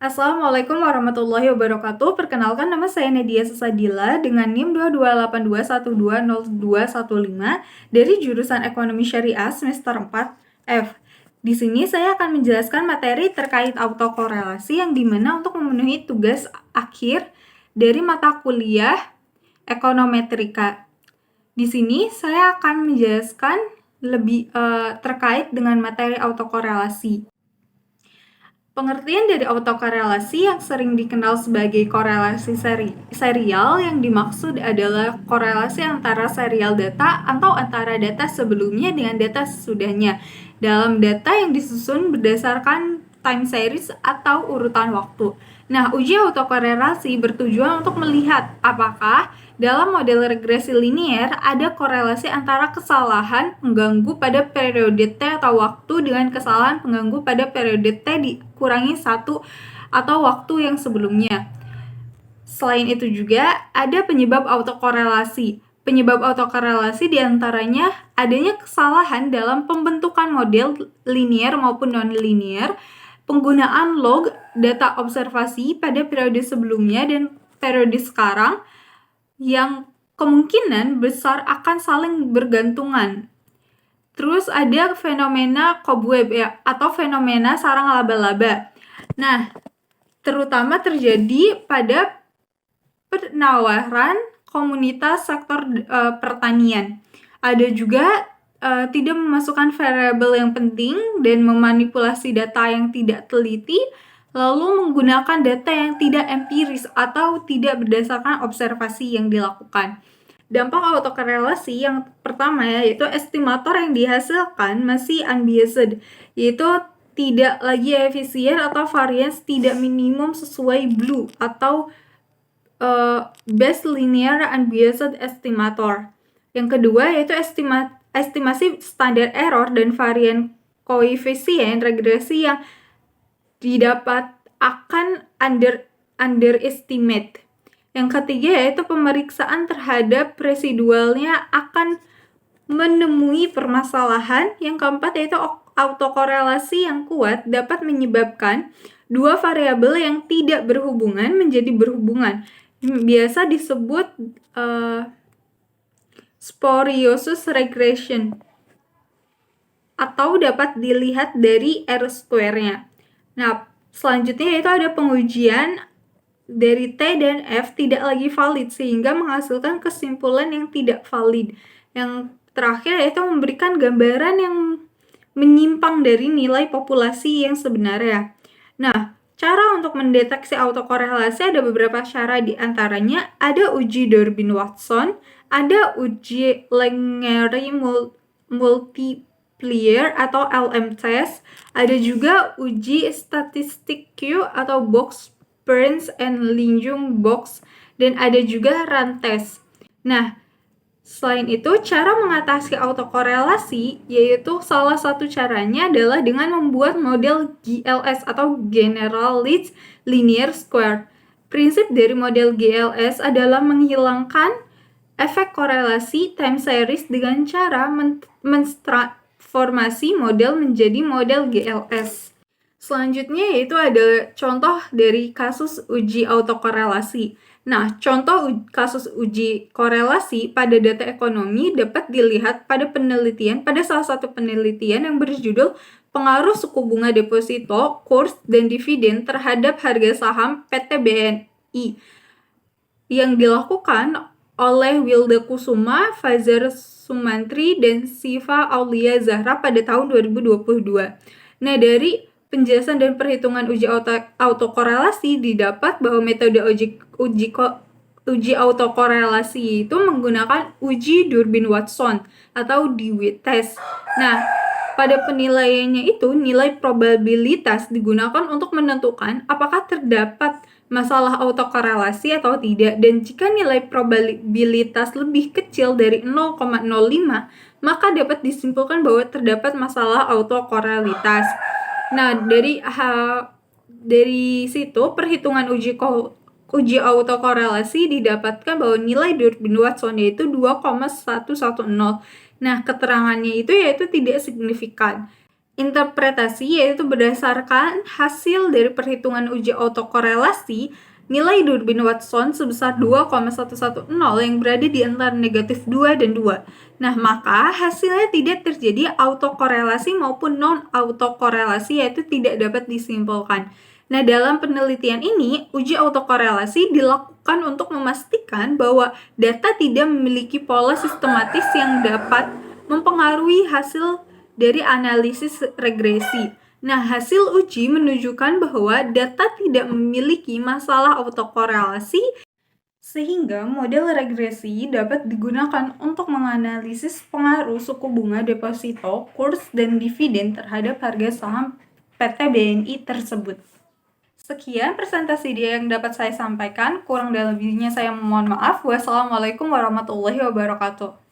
Assalamualaikum warahmatullahi wabarakatuh. Perkenalkan, nama saya Nadia Sesadila dengan NIM 2282120215 dari jurusan Ekonomi Syariah semester 4 F. Di sini saya akan menjelaskan materi terkait autokorelasi yang dimana untuk memenuhi tugas akhir dari mata kuliah ekonometrika. Di sini saya akan menjelaskan lebih terkait dengan materi autokorelasi. Pengertian dari autokorelasi yang sering dikenal sebagai korelasi serial yang dimaksud adalah korelasi antara serial data atau antara data sebelumnya dengan data sesudahnya dalam data yang disusun berdasarkan time series atau urutan waktu. Nah, uji autokorelasi bertujuan untuk melihat apakah dalam model regresi linier ada korelasi antara kesalahan pengganggu pada periode T atau waktu dengan kesalahan pengganggu pada periode T dikurangi 1 atau waktu yang sebelumnya. Selain itu juga ada penyebab autokorelasi. Penyebab autokorelasi diantaranya adanya kesalahan dalam pembentukan model linier maupun non-linier, penggunaan log data observasi pada periode sebelumnya dan periode sekarang, yang kemungkinan besar akan saling bergantungan. Terus ada fenomena cobweb atau fenomena sarang laba-laba. Nah, terutama terjadi pada penawaran komunitas sektor pertanian. Ada juga tidak memasukkan variabel yang penting dan memanipulasi data yang tidak teliti, lalu menggunakan data yang tidak empiris atau tidak berdasarkan observasi yang dilakukan. Dampak autokorelasi yang pertama yaitu estimator yang dihasilkan masih unbiased, yaitu tidak lagi efisien atau variance tidak minimum sesuai BLEU atau best linear unbiased estimator. Yang kedua yaitu estimasi standar error dan varian koefisien regresi yang didapat akan underestimate. Yang ketiga yaitu pemeriksaan terhadap residualnya akan menemui permasalahan. Yang keempat yaitu autokorelasi yang kuat dapat menyebabkan dua variabel yang tidak berhubungan menjadi berhubungan. Biasa disebut spurious regression atau dapat dilihat dari R-square-nya. Nah, selanjutnya yaitu ada pengujian dari T dan F tidak lagi valid sehingga menghasilkan kesimpulan yang tidak valid. Yang terakhir yaitu memberikan gambaran yang menyimpang dari nilai populasi yang sebenarnya. Nah, cara untuk mendeteksi autokorelasi ada beberapa cara, di antaranya ada uji Durbin-Watson, ada uji Langmuir multiplier atau LM test, ada juga uji statistik Q atau box Burns and Linjung box, dan ada juga run test. Nah, selain itu cara mengatasi autokorelasi yaitu salah satu caranya adalah dengan membuat model GLS atau Generalized Linear Square. Prinsip dari model GLS adalah menghilangkan efek korelasi time series dengan cara mentransformasi model menjadi model GLS. Selanjutnya yaitu ada contoh dari kasus uji autokorelasi. Nah, contoh kasus uji korelasi pada data ekonomi dapat dilihat pada salah satu penelitian yang berjudul pengaruh suku bunga deposito, kurs, dan dividen terhadap harga saham PT BNI yang dilakukan oleh Wilda Kusuma, Fajar Sumantri, dan Siva Aulia Zahra pada tahun 2022. Nah, dari penjelasan dan perhitungan uji autokorelasi didapat bahwa metode uji autokorelasi itu menggunakan uji Durbin-Watson atau DeWitt test. Nah, pada penilaiannya itu nilai probabilitas digunakan untuk menentukan apakah terdapat masalah autokorelasi atau tidak, dan jika nilai probabilitas lebih kecil dari 0,05 maka dapat disimpulkan bahwa terdapat masalah autokorelitas. Nah, dari situ perhitungan uji autokorelasi didapatkan bahwa nilai Durbin-Watson yaitu 2,110. Nah, keterangannya itu yaitu tidak signifikan. Interpretasi yaitu berdasarkan hasil dari perhitungan uji autokorelasi, nilai Durbin-Watson sebesar 2,110 yang berada di antara negatif 2 dan 2. Nah, maka hasilnya tidak terjadi autokorelasi maupun non-autokorelasi, yaitu tidak dapat disimpulkan. Nah, dalam penelitian ini, uji autokorelasi dilakukan untuk memastikan bahwa data tidak memiliki pola sistematis yang dapat mempengaruhi hasil dari analisis regresi. Nah, hasil uji menunjukkan bahwa data tidak memiliki masalah autokorelasi, sehingga model regresi dapat digunakan untuk menganalisis pengaruh suku bunga deposito, kurs, dan dividen terhadap harga saham PT BNI tersebut. Sekian presentasi dia yang dapat saya sampaikan. Kurang dan lebihnya saya mohon maaf. Wassalamualaikum warahmatullahi wabarakatuh.